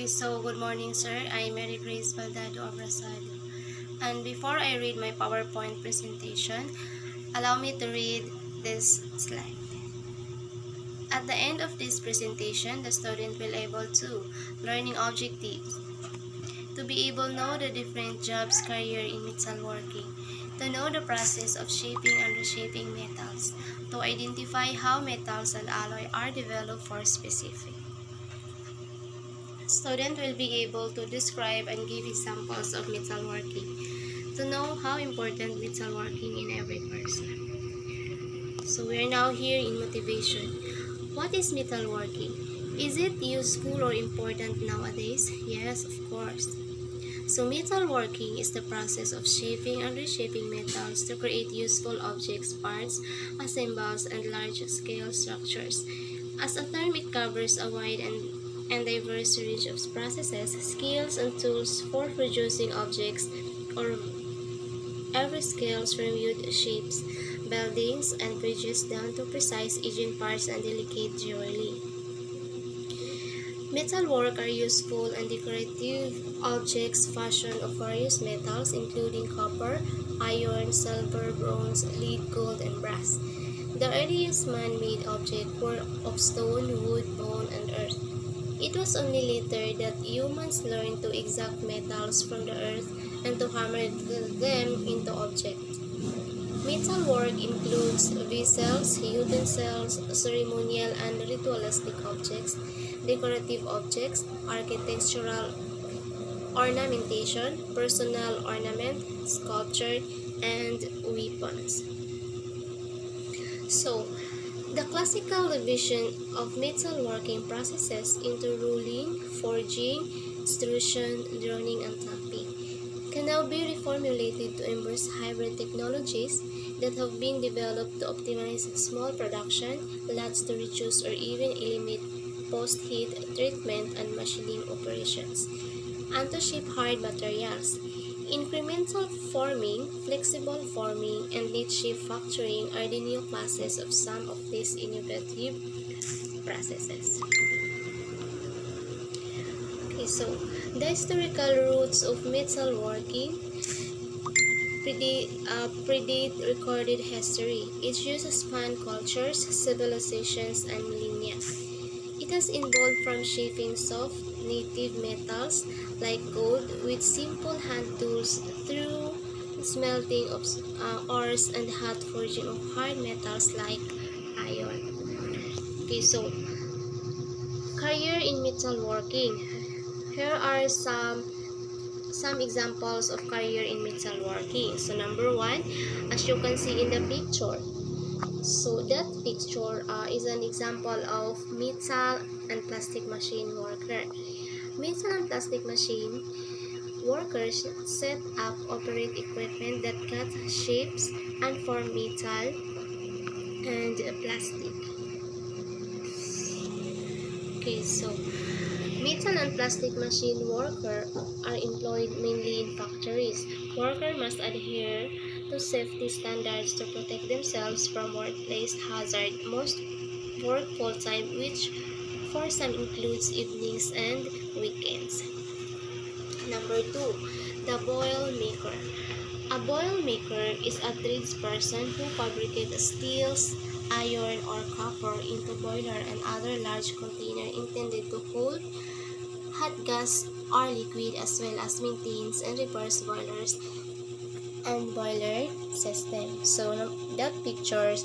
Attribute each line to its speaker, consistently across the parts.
Speaker 1: So good morning, sir. I'm Mary Grace Baldado Abrasado. And before I read my PowerPoint presentation, allow me to read this slide. At the end of this presentation, the student will able to learning objectives, to be able to know the different jobs career in metalworking, to know the process of shaping and reshaping metals, to identify how metals and alloy are developed for specific. Student will be able to describe and give examples of metalworking, to know how important metalworking in every person. So we are now here in motivation. What is metalworking? Is it useful or important nowadays? Yes, of course. So metalworking is the process of shaping and reshaping metals to create useful objects, parts, assembles, and large-scale structures. As a term, it covers a wide and diverse range of processes, skills, and tools for producing objects or every scales from wood shapes, buildings, and bridges down to precise aging parts and delicate jewelry. Metalwork are useful and decorative objects fashioned of various metals including copper, iron, silver, bronze, lead, gold, and brass. The earliest man-made objects were of stone, wood, bone, and earth. It was only later that humans learned to extract metals from the earth and to hammer them into objects. Metalwork includes vessels, utensils, ceremonial and ritualistic objects, decorative objects, architectural ornamentation, personal ornament, sculpture, and weapons. So, the classical division of metalworking processes into ruling, forging, extrusion, droning, and tamping can now be reformulated to embrace hybrid technologies that have been developed to optimize small production, lots to reduce or even eliminate post-heat treatment and machining operations, and to shape hard materials. Incremental forming, flexible forming, and lead shape factoring are the new classes of some of these innovative processes. Okay, so the historical roots of metalworking predate recorded history. Its use span cultures, civilizations, and millennia. It has evolved from shaping soft, native metals like gold with simple hand tools through smelting of ores and hot forging of hard metals like iron. Okay, so career in metalworking. Here are some examples of career in metalworking. So number one, as you can see in the picture. So that picture is an example of metal and plastic machine worker. Metal and plastic machine workers set up, operate equipment that cut, shapes, and form metal and plastic. Okay, so metal and plastic machine worker are employed mainly in factories. Workers must adhere to safety standards to protect themselves from workplace hazard. Most work full-time, which for some includes evenings and weekends. Number 2, the boil maker. A boil maker is a tradesperson who fabricates steels, iron, or copper into boiler and other large container intended to hold hot gas or liquid, as well as maintains and repairs boilers and boiler system. So that pictures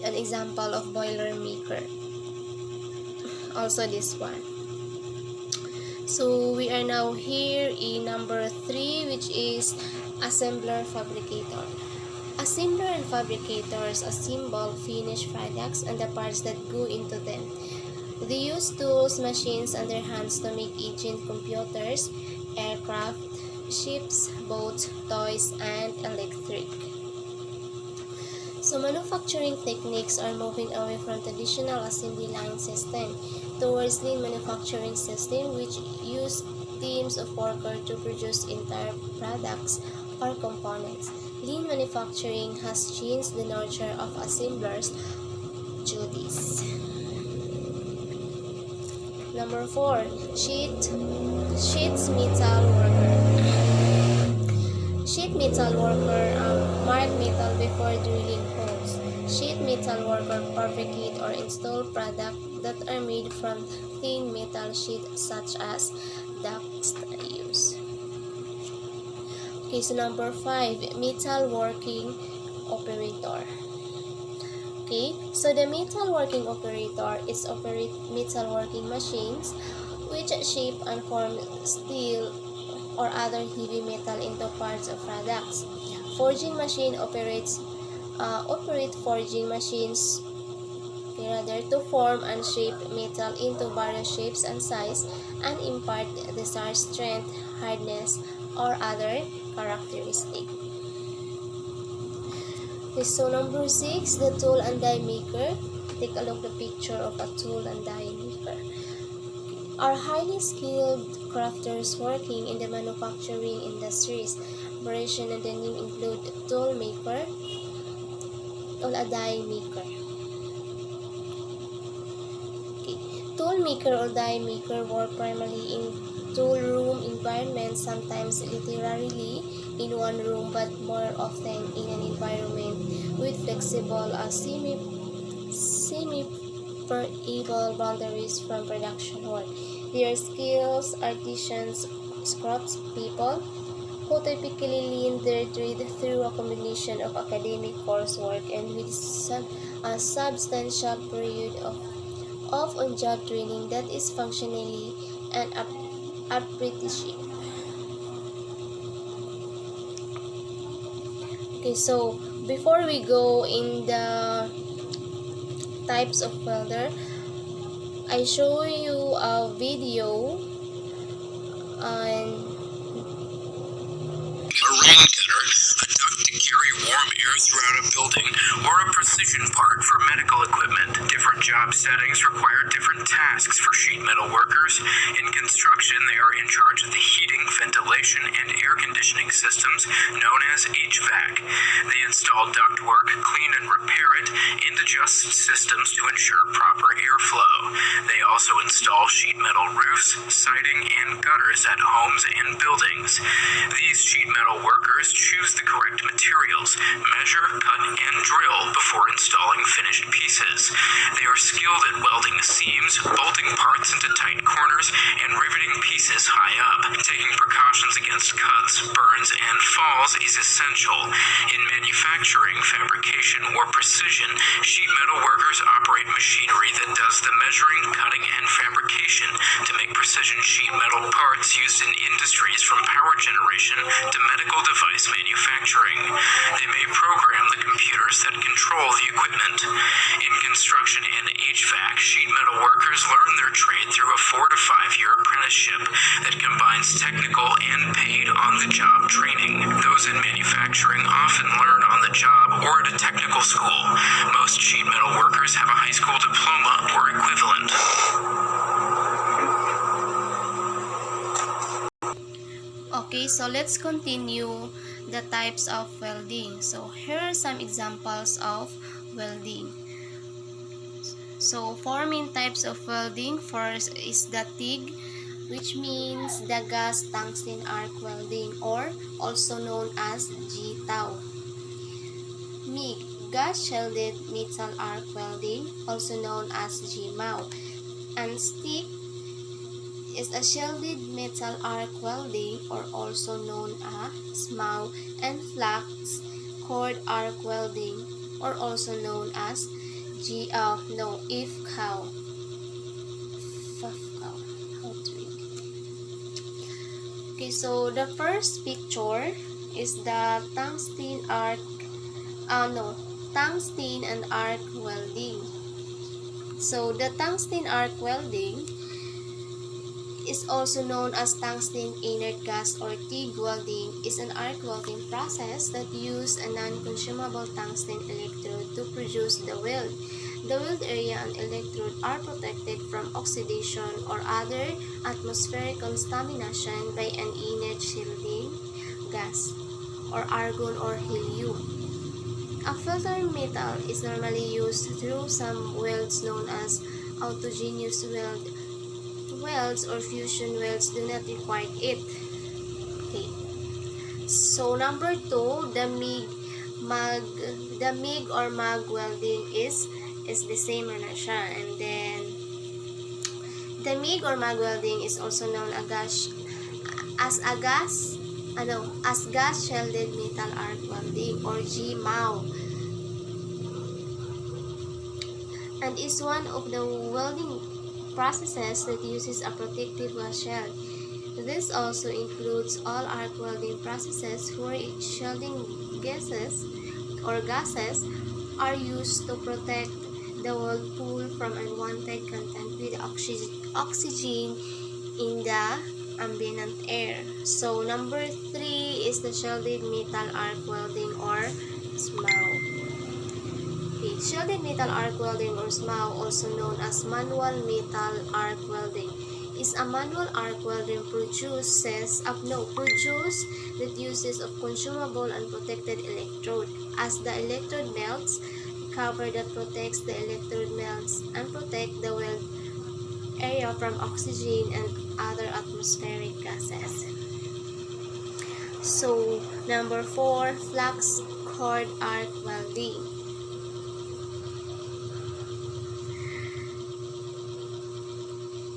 Speaker 1: an example of boiler maker. Also this one. So we are now here in number 3, which is assembler fabricator. Assembler and fabricators assemble finished products and the parts that go into them. They use tools, machines, and their hands to make engine, computers, aircraft, ships, boats, toys, and electric. So manufacturing techniques are moving away from traditional assembly line system towards lean manufacturing system, which use teams of workers to produce entire products or components. Lean manufacturing has changed the nature of assemblers' duties. Number 4, sheets metal worker. Sheet metal worker mark metal before drilling holes. Sheet metal worker fabricate or install products that are made from thin metal sheet such as ducts use. Okay, so number 5, metal working operator. Okay, so the metal working operator is operate metal working machines which shape and form steel or other heavy metal into parts of products. Forging machine operate forging machines rather to form and shape metal into various shapes and size and impart desired strength, hardness, or other characteristic. Okay, so number 6, the tool and die maker. Take a look at the picture of a tool and die maker. Are highly skilled crafters working in the manufacturing industries. Variation of the name include tool maker, tool and die maker. Okay. Tool maker or die maker work primarily in tool room environment, sometimes literally in one room, but more often in an environment with flexible semi-permeable boundaries from production work. Their skills, artisans, craftspeople, who typically learn their trade through a combination of academic coursework and with a substantial period of on-job training that is functionally an apprenticeship. Okay, so before we go in the types of welder, I show you a video on
Speaker 2: a rain gutter, a duct to carry warm air throughout a building, or a precision part for medical equipment. Different job settings require different tasks for sheet metal workers. In construction, they are in charge of the heating, ventilation, and air conditioning systems known as HVAC. They install ductwork, clean and repair it, and adjust systems to ensure proper airflow. They also install sheet metal roofs, siding, and gutters at homes and buildings. These sheet metal workers choose the correct materials, measure, cut, and drill before installing finished pieces. They are skilled at welding seams, bolting parts into tight corners, and riveting pieces high up. Taking precautions against cuts, burns, and falls is essential. In manufacturing, fabrication, or precision, sheet metal workers operate machinery that does the measuring, cutting, and fabrication to make precision sheet metal parts used in industries from power generation to medical device manufacturing. They may program the computers that control the equipment. In construction and HVAC, sheet metal workers learn their trade through a 4 to 5 year apprenticeship that combines technical and paid on-the-job training. Those in manufacturing often learn on the job or at a technical school. Most sheet metal workers have a high school diploma or equivalent.
Speaker 1: Okay, so let's continue the types of welding. So here are some examples of welding. So 4 main types of welding. First is the TIG, which means the gas tungsten arc welding, or also known as GTAW. MIG, gas shielded metal arc welding, also known as GMAW. And stick is a shielded metal arc welding, or also known as SMAW, and flax cord arc welding, or also known as IFCAW. Okay, so the first picture is the tungsten and arc welding. So the tungsten arc welding is also known as tungsten inert gas or TIG welding, is an arc welding process that uses a non-consumable tungsten electrode to produce the weld. The weld area and electrode are protected from oxidation or other atmospheric contamination by an inert shielding gas or argon or helium. A filter metal is normally used through some welds known as autogenous weld. welds or fusion welds do not require it. Okay. So number 2, mag the MIG or mag welding is the same na siya. And then the MIG or mag welding is also known as gas shielded metal arc welding or GMAW, and is one of the welding processes that uses a protective gas shield. This also includes all arc welding processes where shielding gases are used to protect the weld pool from unwanted contact with oxygen in the ambient air. So number 3 is the shielded metal arc welding or SMAW. Okay, shielded metal arc welding or SMAW, also known as manual metal arc welding, is a manual arc welding produced that uses of consumable and protected electrode. As the electrode melts, cover that protects the electrode melts and protect the weld area from oxygen and other atmospheric gases. So, number 4, flux cord arc welding.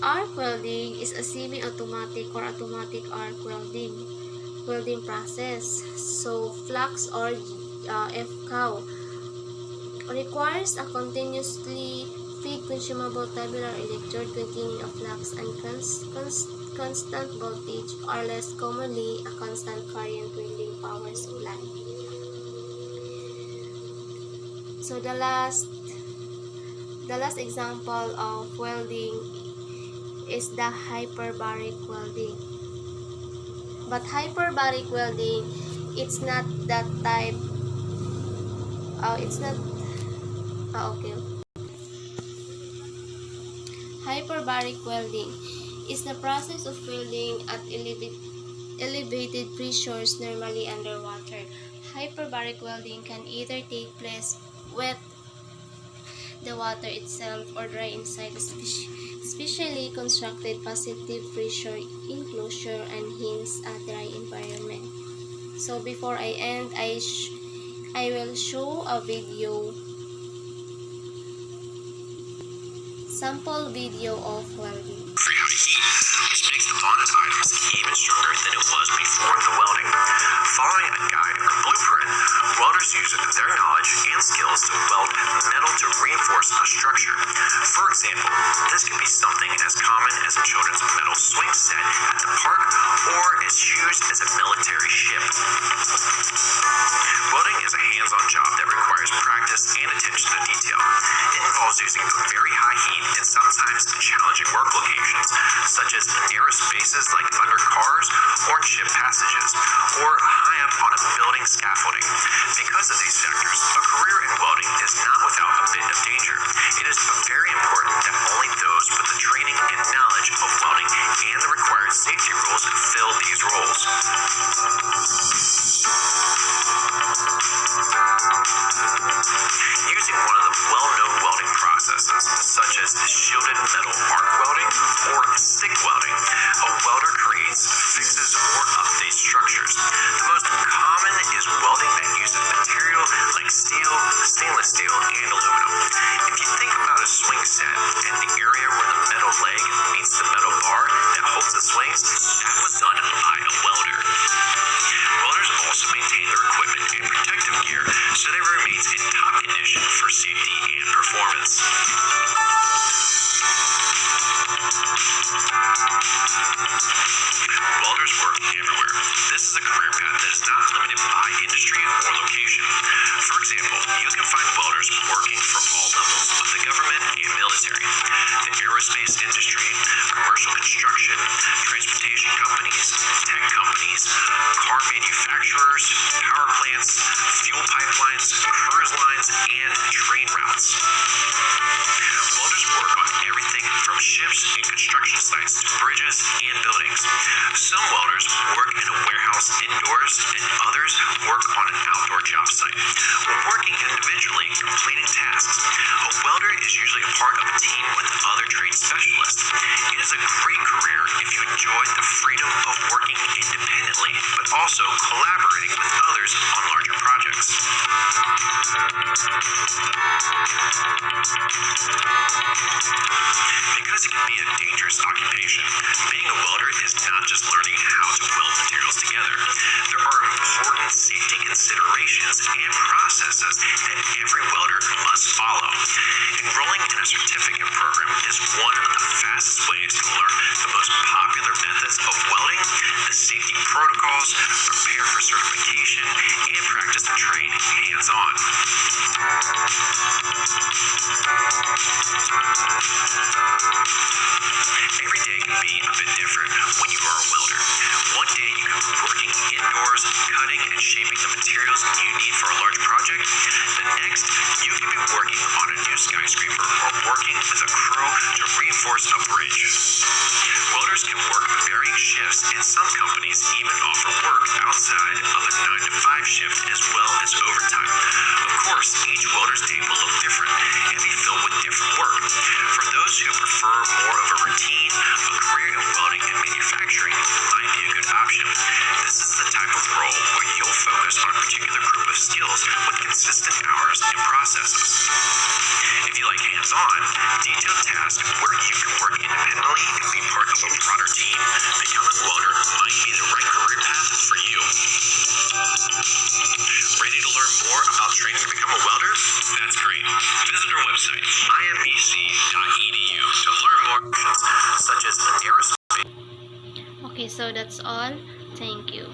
Speaker 1: Arc welding is a semi-automatic or automatic arc welding process. So, flux or FCOW requires a continuously feed consumable tubular electrode containing a flux and constant voltage, or less commonly a constant current welding power supply. So the last example of welding is the hyperbaric welding. But hyperbaric welding, it's not that type. It's not. Okay. Hyperbaric welding is the process of welding at elevated pressures, normally underwater. Hyperbaric welding can either take place wet the water itself or dry inside a specially constructed positive pressure enclosure and hence a dry environment. So before I end, I will show a sample video of welding.
Speaker 2: Which makes the bonded items even stronger than it was before the welding. Following a guide or blueprint, welders use their knowledge and skills to weld metal to reinforce a structure. For example, this could be something as common as a children's metal swing set at the park or as used as a military ship. Welding is a hands-on job that requires practice and attention to detail. It involves using very high heat and sometimes challenging work locations, such as narrow spaces like under cars or in ship passages, or high up on a building scaffolding. Because of these factors, a career in welding is not without a bit of danger. It is very important that only those with the training and knowledge of welding and the required safety rules fill these roles. Using one of the well-known welding processes, such as the shielded metal arc welding or stick welding, a welder creates, fixes, or updates structures. The most common is welding that uses material like steel, stainless steel, and aluminum. If you think about a swing set and the area where the metal leg meets the metal bar that holds the swings, that was done by a welder. Welders also maintain their equipment and protective gear so that it remains in top condition for safety and performance. Welders work everywhere. This is a career path that is not limited by industry or location. For example, you can find welders working for all levels of the government and military, the aerospace industry, commercial construction, transportation companies, tech companies, car manufacturers, power plants, fuel pipelines, cruise lines, and train routes. Welders work on everything from ships and construction sites to bridges and buildings. Some welders work in a warehouse indoors, and others work on an outdoor job site. When working individually, completing tasks, a welder is usually a part of a team with other trade metalworking specialist. It is a great career if you enjoy the freedom of working independently, but also collaborating with others on larger projects. Because it can be a dangerous occupation, being a welder is not just learning how to weld materials together. There are important safety considerations and processes that every welder must follow. Enrolling in a certificate program is one of the fastest ways to learn the most popular methods of welding, the safety protocols, prepare for certification, and practice the trade hands-on. Every day can be a bit different when you are a welder. One day you can be working indoors, cutting and shaping the materials you need for a large project. The next, you can be working on a new skyscraper or working as a crew to reinforce a bridge. Welders can work varying shifts, and some companies even offer work outside of a 9-to-5 shift as well as overtime. Of course, each welder's day will look different and be filled with different work. For those who prefer more of a routine, a career in welding and manufacturing might be a good option. This is the type of role where you'll focus on a particular group of skills with consistent hours and processes. If you like hands-on, detailed tasks where you can work independently and be part of a broader team, becoming a welder might be the right career path for you. Ready to learn more about training to become a welder? That's great. Visit our website, imbc.edu, to learn more such as aerospace.
Speaker 1: Okay, so that's all. Thank you.